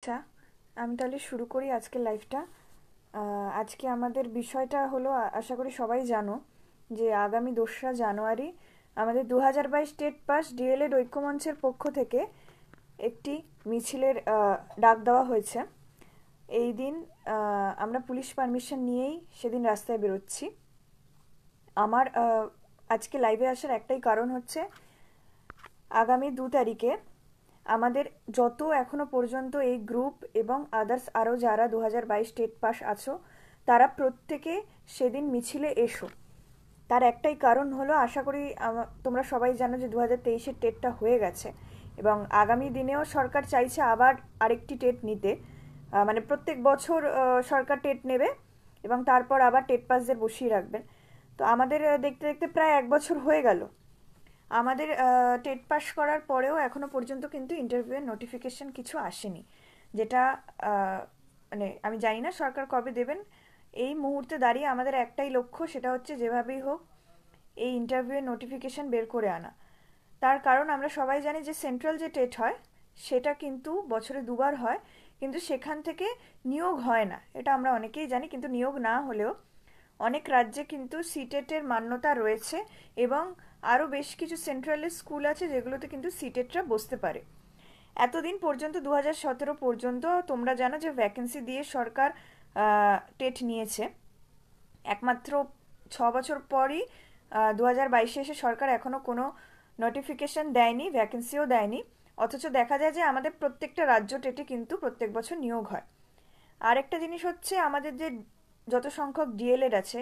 আচ্ছা, আমি তাহলে শুরু করি আজকের লাইভটা। আজকে আমাদের বিষয়টা হলো, আশা করি সবাই জানো যে আগামী 2রা জানুয়ারি আমাদের 2022 টেট পাস ডিএলএড ঐক্যমঞ্চের পক্ষ থেকে একটি মিছিলের ডাক দেওয়া হয়েছে। এই দিন আমরা পুলিশ পারমিশন নিয়েই সেদিন রাস্তায় বেরোচ্ছি। আমার আজকে লাইভে আসার একটাই কারণ হচ্ছে, আগামী 2 তারিখে আমাদের যত এখনো পর্যন্ত এই গ্রুপ এবং আদার্স আরও যারা 2022 টেট পাস আছো, তারা প্রত্যেকে সেদিন মিছিলে এসো। তার একটাই কারণ হলো, আশা করি তোমরা সবাই জানো যে 2023-এর টেটটা হয়ে গেছে এবং আগামী দিনেও সরকার চাইছে আবার আরেকটি টেট নিতে। মানে প্রত্যেক বছর সরকার টেট নেবে এবং তারপর আবার টেট পাসদের বসিয়ে রাখবেন। তো আমাদের দেখতে দেখতে প্রায় 1 বছর হয়ে গেল। আমাদের টেট পাস করার পরেও এখনো পর্যন্ত কিন্তু ইন্টারভিউয়ের নোটিফিকেশন কিছু আসেনি, যেটা মানে আমি জানি না সরকার কবে দেবেন। এই মুহূর্তে দাঁড়িয়ে আমাদের একটাই লক্ষ্য, সেটা হচ্ছে যেভাবেই হোক এই ইন্টারভিউয়ের নোটিফিকেশন বের করে আনা। তার কারণ আমরা সবাই জানি যে সেন্ট্রাল যে টেট হয় সেটা কিন্তু বছরে 2বার হয়, কিন্তু সেখান থেকে নিয়োগ হয় না, এটা আমরা অনেকেই জানি। কিন্তু নিয়োগ না হলেও অনেক রাজ্যে কিন্তু সিটেটের মান্যতা রয়েছে এবং আরও বেশ কিছু সেন্ট্রালের স্কুল আছে যেগুলোতে কিন্তু সিটেটরা বসতে পারে। এতদিন পর্যন্ত 2017 পর্যন্ত তোমরা জানো যে ভ্যাকেন্সি দিয়ে সরকার টেট নিয়েছে। একমাত্র 6 বছর পরই 2022-এ এসে সরকার এখনও কোনো নোটিফিকেশন দেয়নি, ভ্যাকেন্সিও দেয়নি। অথচ দেখা যায় যে আমাদের প্রত্যেকটা রাজ্য টেটে কিন্তু প্রত্যেক বছর নিয়োগ হয়। আরেকটা জিনিস হচ্ছে, আমাদের যে যত সংখ্যক ডিএলএড আছে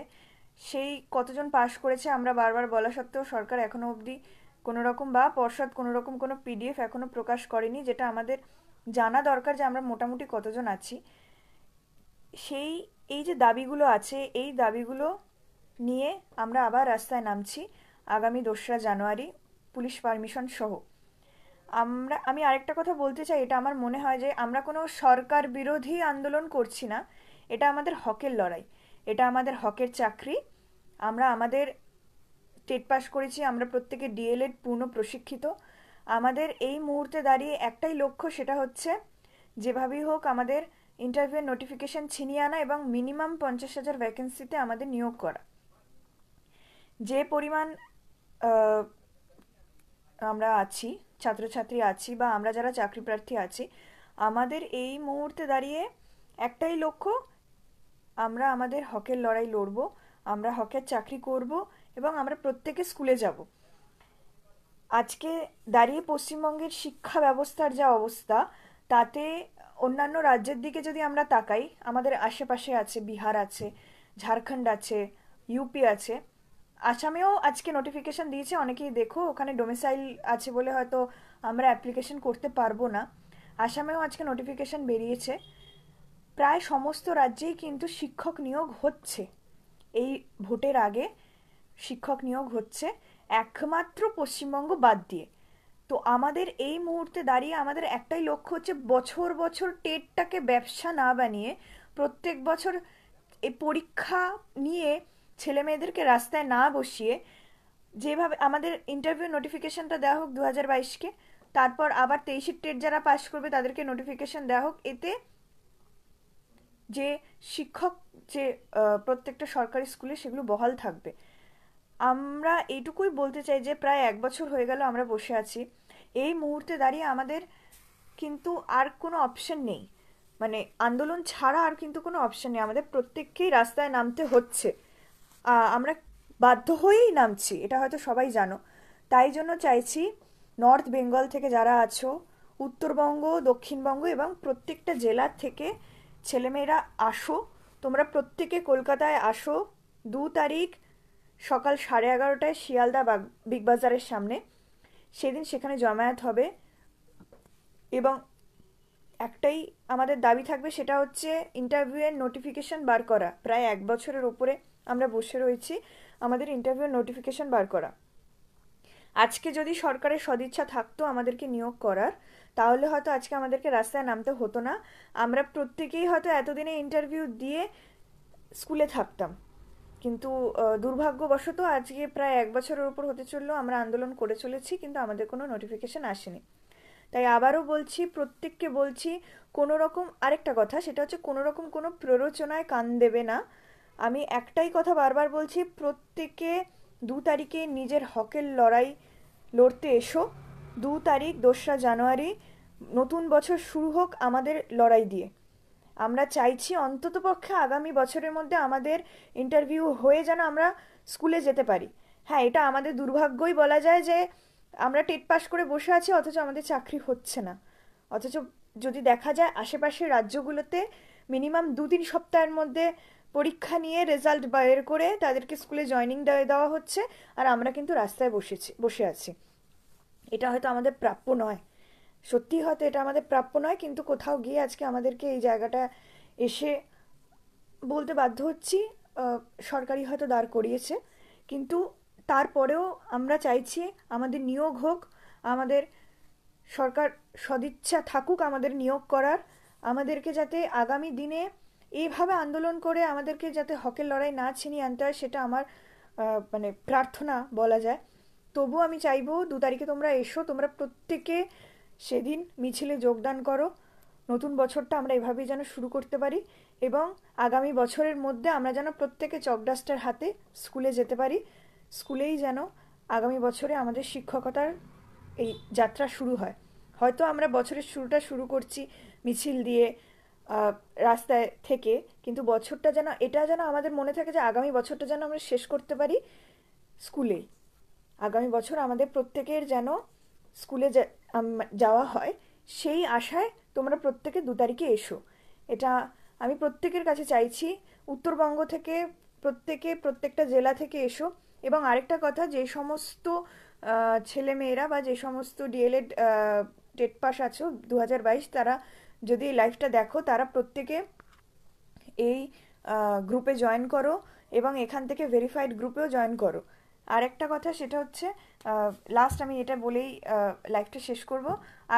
সেই কতজন পাশ করেছে আমরা বারবার বলা সত্ত্বেও সরকার এখনো অবধি কোনো রকম, বা পর্ষদ কোনো রকম কোনো পিডিএফ এখনো প্রকাশ করেনি, যেটা আমাদের জানা দরকার যে আমরা মোটামুটি কতজন আছি। সেই এই যে দাবিগুলো আছে, এই দাবিগুলো নিয়ে আমরা আবার রাস্তায় নামছি আগামী 2রা জানুয়ারি পুলিশ পারমিশন সহ। আমি আরেকটা কথা বলতে চাই, এটা আমার মনে হয় যে আমরা কোনো সরকার বিরোধী আন্দোলন করছি না। এটা আমাদের হকের লড়াই, এটা আমাদের হকের চাকরি। আমরা আমাদের টেট পাস করেছি, আমরা প্রত্যেকে ডিএলএড পূর্ণ প্রশিক্ষিত। আমাদের এই মুহূর্তে দাঁড়িয়ে একটাই লক্ষ্য, সেটা হচ্ছে যেভাবেই হোক আমাদের ইন্টারভিউয়ের নোটিফিকেশন ছিনিয়ে আনা এবং মিনিমাম 50,000 ভ্যাকেন্সিতে আমাদের নিয়োগ করা। যে পরিমাণ আমরা আছি, ছাত্রছাত্রী আছি, বা আমরা যারা চাকরি প্রার্থী আছি, আমাদের এই মুহূর্তে দাঁড়িয়ে একটাই লক্ষ্য, আমরা আমাদের হকের লড়াই লড়ব, আমরা হকের চাকরি করব এবং আমরা প্রত্যেকে স্কুলে যাব। আজকে দাঁড়িয়ে পশ্চিমবঙ্গের শিক্ষা ব্যবস্থার যা অবস্থা, তাতে অন্যান্য রাজ্যের দিকে যদি আমরা তাকাই, আমাদের আশেপাশে আছে বিহার আছে, ঝাড়খণ্ড আছে, ইউপি আছে, আসামেও আজকে নোটিফিকেশন দিয়েছে। অনেকেই দেখো ওখানে ডোমিসাইল আছে বলে হয়তো আমরা অ্যাপ্লিকেশন করতে পারবো না। আসামেও আজকে নোটিফিকেশন বেরিয়েছে। প্রায় সমস্ত রাজ্যেই কিন্তু শিক্ষক নিয়োগ হচ্ছে, এই ভোটের আগে শিক্ষক নিয়োগ হচ্ছে, একমাত্র পশ্চিমবঙ্গ বাদ দিয়ে। তো আমাদের এই মুহূর্তে দাঁড়িয়ে আমাদের একটাই লক্ষ্য হচ্ছে, বছর বছর টেটটাকে ব্যবসা না বানিয়ে প্রত্যেক বছর এই পরীক্ষা নিয়ে ছেলে মেয়েদেরকে রাস্তায় না বসিয়ে, যেভাবে আমাদের ইন্টারভিউ নোটিফিকেশনটা দেওয়া হোক 2022-কে, তারপর আবার 23-এর টেট যারা পাস করবে তাদেরকে নোটিফিকেশন দেওয়া হোক। এতে যে শিক্ষক, যে প্রত্যেকটা সরকারি স্কুলে সেগুলো বহাল থাকবে। আমরা এইটুকুই বলতে চাই যে প্রায় 1 বছর হয়ে গেল আমরা বসে আছি। এই মুহূর্তে দাঁড়িয়ে আমাদের কিন্তু আর কোনো অপশন নেই, মানে আন্দোলন ছাড়া আর কিন্তু কোনো অপশন নেই, আমাদের প্রত্যেককেই রাস্তায় নামতে হচ্ছে। আমরা বাধ্য হয়েই নামছি, এটা হয়তো সবাই জানো। তাই জন্য চাইছি, নর্থ বেঙ্গল থেকে যারা আছো, উত্তরবঙ্গ, দক্ষিণবঙ্গ এবং প্রত্যেকটা জেলার থেকে ছেলেমেয়েরা আসো। তোমরা প্রত্যেকে কলকাতায় আসো 2 তারিখ সকাল 11:30টায় শিয়ালদা বিগ বাজারের সামনে। সেদিন সেখানে জমায়েত হবে এবং একটাই আমাদের দাবি থাকবে, সেটা হচ্ছে ইন্টারভিউয়ের নোটিফিকেশন বার করা। প্রায় 1 বছরের ওপরে আমরা বসে রয়েছি, আমাদের ইন্টারভিউয়ের নোটিফিকেশন বার করা। আজকে যদি সরকারের সদিচ্ছা থাকতো আমাদেরকে নিয়োগ করার, তাহলে হয়তো আজকে আমাদেরকে রাস্তায় নামতে হতো না। আমরা প্রত্যেকেই হয়তো এতদিনে ইন্টারভিউ দিয়ে স্কুলে থাকতাম। কিন্তু দুর্ভাগ্যবশত আজকে প্রায় 1 বছরের উপর হতে চললো আমরা আন্দোলন করে চলেছি, কিন্তু আমাদের কোনো নোটিফিকেশন আসেনি। তাই আবারও বলছি, প্রত্যেককে বলছি, কোনো রকম আরেকটা কথা, সেটা হচ্ছে কোনো রকম কোনো প্ররোচনায় কান দেবে না। আমি একটাই কথা বারবার বলছি, প্রত্যেকে 2 তারিখে নিজের হকের লড়াই লড়তে এসো। 2 তারিখ 2রা জানুয়ারি নতুন বছর শুরু হোক আমাদের লড়াই দিয়ে। আমরা চাইছি অন্ততপক্ষে আগামী বছরের মধ্যে আমাদের ইন্টারভিউ হয়ে যেন আমরা স্কুলে যেতে পারি। হ্যাঁ, এটা আমাদের দুর্ভাগ্যই বলা যায় যে আমরা টেট পাস করে বসে আছি অথচ আমাদের চাকরি হচ্ছে না। অথচ যদি দেখা যায় আশেপাশের রাজ্যগুলোতে মিনিমাম 2-3 সপ্তাহের মধ্যে পরীক্ষা নিয়ে রেজাল্ট বের করে তাদেরকে স্কুলে জয়নিং দেওয়া হচ্ছে, আর আমরা কিন্তু রাস্তায় বসে আছি। এটা হয়তো আমাদের প্রাপ্য নয়, সত্যি হয়তো এটা আমাদের প্রাপ্য নয়, কিন্তু কোথাও গিয়ে আজকে আমাদেরকে এই জায়গাটা এসে বলতে বাধ্য হচ্ছি। সরকারি হয়তো দাঁড় করিয়েছে, কিন্তু তারপরেও আমরা চাইছি আমাদের নিয়োগ হোক, আমাদের সরকার সদিচ্ছা থাকুক আমাদের নিয়োগ করার, আমাদেরকে যাতে আগামী দিনে এইভাবে আন্দোলন করে আমাদেরকে যাতে হকের লড়াই না ছিনিয়ে আনতে হয়, সেটা আমার মানে প্রার্থনা বলা যায়। তবু আমি চাইবো 2 তারিখে তোমরা এসো, তোমরা প্রত্যেকে সেদিন মিছিলে যোগদান করো। নতুন বছরটা আমরা এভাবেই যেন শুরু করতে পারি, এবং আগামী বছরের মধ্যে আমরা যেন প্রত্যেকে চকডাস্টার হাতে স্কুলে যেতে পারি। স্কুলেই যেন আগামী বছরে আমাদের শিক্ষকতার এই যাত্রা শুরু হয়। হয়তো আমরা বছরের শুরুটা শুরু করছি মিছিল দিয়ে, রাস্তায় থেকে, কিন্তু বছরটা যেন, এটা যেন আমাদের মনে থাকে যে আগামী বছরটা যেন আমরা শেষ করতে পারি স্কুলেই। আগামী বছর আমাদের প্রত্যেকের যেন স্কুলে যাওয়া হয়, সেই আশায় তোমরা প্রত্যেকে 2 তারিখে এসো। এটা আমি প্রত্যেকের কাছে চাইছি। উত্তরবঙ্গ থেকে প্রত্যেকে প্রত্যেকটা জেলা থেকে এসো। এবং আরেকটা কথা, যে সমস্ত ছেলেমেয়েরা বা যে সমস্ত ডিএলএড টেট পাস আছো 2022, তারা যদি এই লাইভটা দেখো, তারা প্রত্যেকে এই গ্রুপে জয়েন করো এবং এখান থেকে ভেরিফাইড গ্রুপেও জয়েন করো। আর একটা কথা, সেটা হচ্ছে লাস্ট আমি এটা বলেই লাইভটা শেষ করব।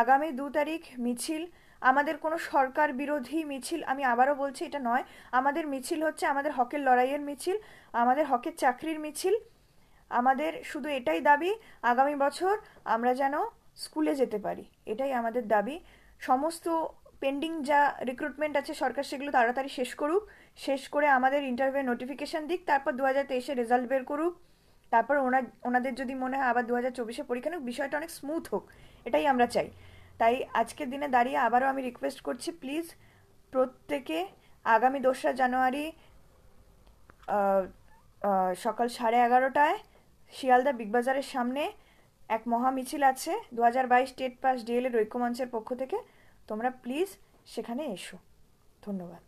আগামী 2 তারিখ মিছিল আমাদের কোনো সরকার বিরোধী মিছিল, আমি আবারও বলছি, এটা নয়। আমাদের মিছিল হচ্ছে আমাদের হকের লড়াইয়ের মিছিল, আমাদের হকের চাকরির মিছিল। আমাদের শুধু এটাই দাবি, আগামী বছর আমরা যেন স্কুলে যেতে পারি, এটাই আমাদের দাবি। সমস্ত পেন্ডিং যা রিক্রুটমেন্ট আছে সরকার সেগুলো তাড়াতাড়ি শেষ করুক, শেষ করে আমাদের ইন্টারভিউ নোটিফিকেশান দিক, তারপর 2023-এ রেজাল্ট বের করুক, তারপর ওনাদের যদি মনে হয় আবার 2024-এ পরীক্ষা নিক, বিষয়টা অনেক স্মুথ হোক, এটাই আমরা চাই। তাই আজকের দিনে দাঁড়িয়ে আবারও আমি রিকোয়েস্ট করছি, প্লিজ প্রত্যেকে আগামী 2রা জানুয়ারি সকাল 11:30টায় শিয়ালদা বিগ বাজারের সামনে এক মহা মিছিল আছে 2022 টেট পাস ডিএলএড ঐক্যমঞ্চের পক্ষ থেকে। তোমরা প্লিজ সেখানে এসো। ধন্যবাদ।